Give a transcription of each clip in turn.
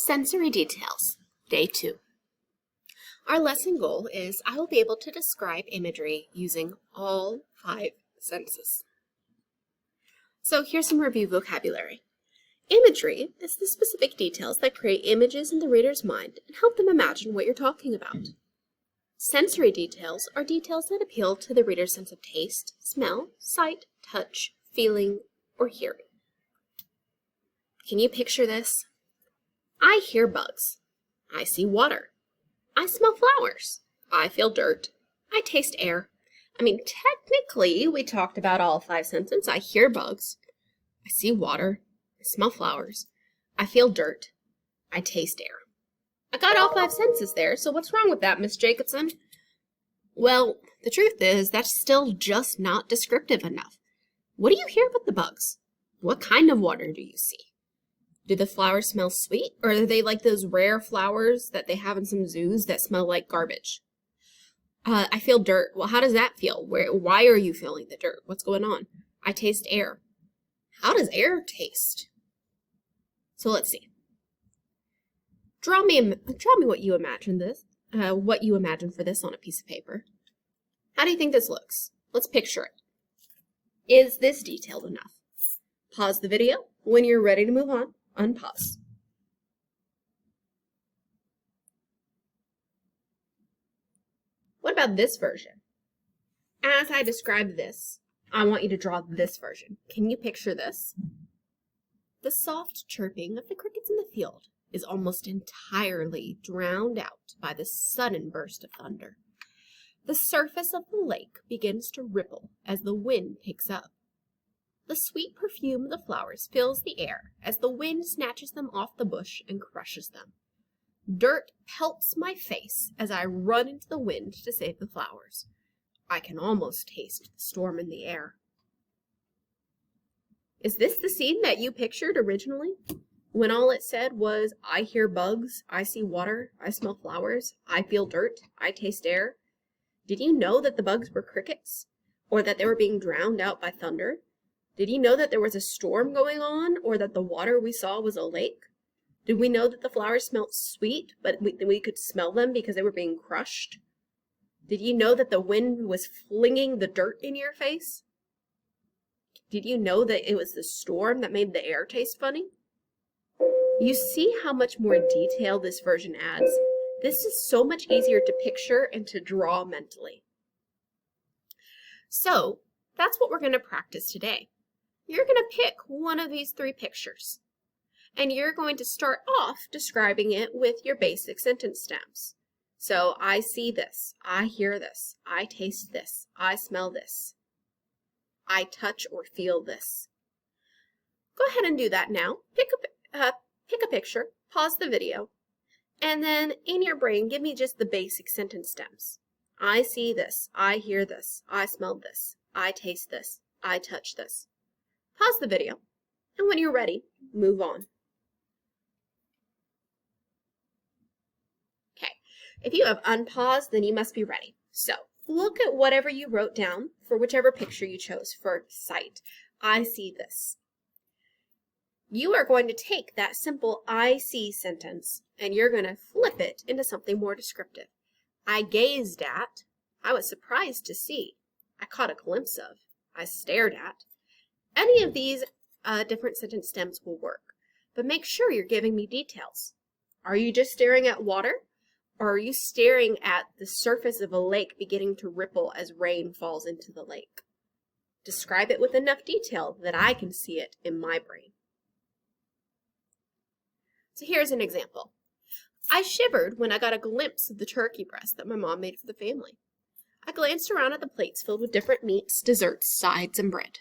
Sensory details, day 2. Our lesson goal is I will be able to describe imagery using all 5 senses. So here's some review vocabulary. Imagery is the specific details that create images in the reader's mind and help them imagine what you're talking about. Sensory details are details that appeal to the reader's sense of taste, smell, sight, touch, feeling, or hearing. Can you picture this? I hear bugs. I see water. I smell flowers. I feel dirt. I taste air. Technically, we talked about all 5 senses. I hear bugs. I see water. I smell flowers. I feel dirt. I taste air. I got all 5 senses there, so what's wrong with that, Miss Jacobson? Well, the truth is that's still just not descriptive enough. What do you hear about the bugs? What kind of water do you see? Do the flowers smell sweet, or are they like those rare flowers that they have in some zoos that smell like garbage? I feel dirt. Well, how does that feel? Why are you feeling the dirt? What's going on? I taste air. How does air taste? So let's see. Draw me what you imagine for this on a piece of paper. How do you think this looks? Let's picture it. Is this detailed enough? Pause the video. When you're ready to move on, unpause. What about this version? As I describe this, I want you to draw this version. Can you picture this? The soft chirping of the crickets in the field is almost entirely drowned out by the sudden burst of thunder. The surface of the lake begins to ripple as the wind picks up. The sweet perfume of the flowers fills the air as the wind snatches them off the bush and crushes them. Dirt pelts my face as I run into the wind to save the flowers. I can almost taste the storm in the air. Is this the scene that you pictured originally? When all it said was, I hear bugs, I see water, I smell flowers, I feel dirt, I taste air. Did you know that the bugs were crickets? Or that they were being drowned out by thunder? Did you know that there was a storm going on, or that the water we saw was a lake? Did we know that the flowers smelled sweet, but we could smell them because they were being crushed? Did you know that the wind was flinging the dirt in your face? Did you know that it was the storm that made the air taste funny? You see how much more detail this version adds? This is so much easier to picture and to draw mentally. So, that's what we're going to practice today. You're going to pick one of these 3 pictures, and you're going to start off describing it with your basic sentence stems. So, I see this, I hear this, I taste this, I smell this, I touch or feel this. Go ahead and do that now. Pick a picture, pause the video, and then in your brain, give me just the basic sentence stems. I see this, I hear this, I smell this, I taste this, I touch this. Pause the video, and when you're ready, move on. Okay, if you have unpaused, then you must be ready. So, look at whatever you wrote down for whichever picture you chose for sight. I see this. You are going to take that simple I see sentence, and you're going to flip it into something more descriptive. I gazed at, I was surprised to see, I caught a glimpse of, I stared at. Any of these different sentence stems will work, but make sure you're giving me details. Are you just staring at water, or are you staring at the surface of a lake beginning to ripple as rain falls into the lake? Describe it with enough detail that I can see it in my brain. So here's an example. I shivered when I got a glimpse of the turkey breast that my mom made for the family. I glanced around at the plates filled with different meats, desserts, sides, and bread.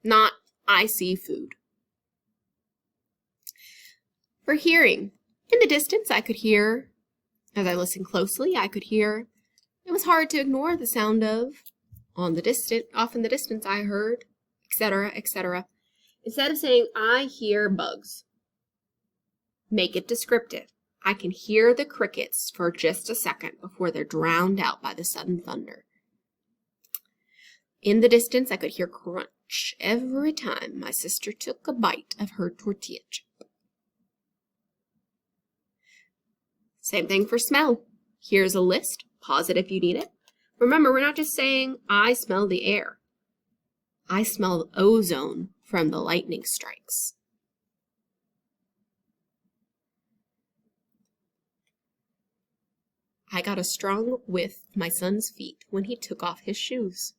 Not, I see food. For hearing, in the distance I could hear, as I listened closely, I could hear. It was hard to ignore the sound of, off in the distance I heard, etc., etc. Instead of saying, I hear bugs, make it descriptive. I can hear the crickets for just a second before they're drowned out by the sudden thunder. In the distance, I could hear crunch every time my sister took a bite of her tortilla chip. Same thing for smell. Here's a list. Pause it if you need it. Remember, we're not just saying, I smell the air. I smell ozone from the lightning strikes. I got a strong whiff of my son's feet when he took off his shoes.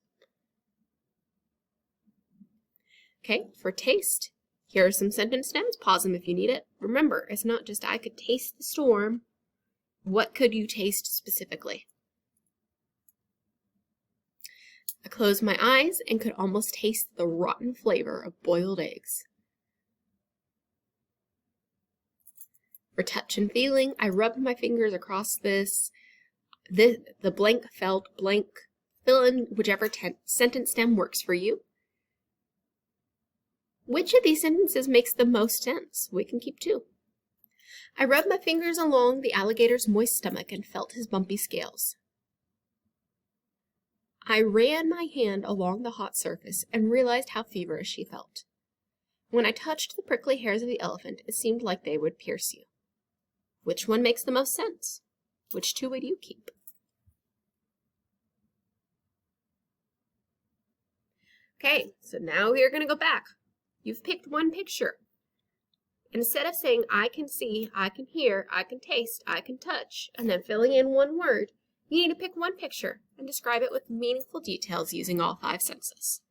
Okay, for taste, here are some sentence stems. Pause them if you need it. Remember, it's not just I could taste the storm. What could you taste specifically? I closed my eyes and could almost taste the rotten flavor of boiled eggs. For touch and feeling, I rubbed my fingers across the blank felt blank. Fill in whichever sentence stem works for you. Which of these sentences makes the most sense? We can keep two. I rubbed my fingers along the alligator's moist stomach and felt his bumpy scales. I ran my hand along the hot surface and realized how feverish he felt. When I touched the prickly hairs of the elephant, it seemed like they would pierce you. Which one makes the most sense? Which two would you keep? Okay, so now we're going to go back. You've picked one picture. Instead of saying, I can see, I can hear, I can taste, I can touch, and then filling in one word, you need to pick one picture and describe it with meaningful details using all 5 senses.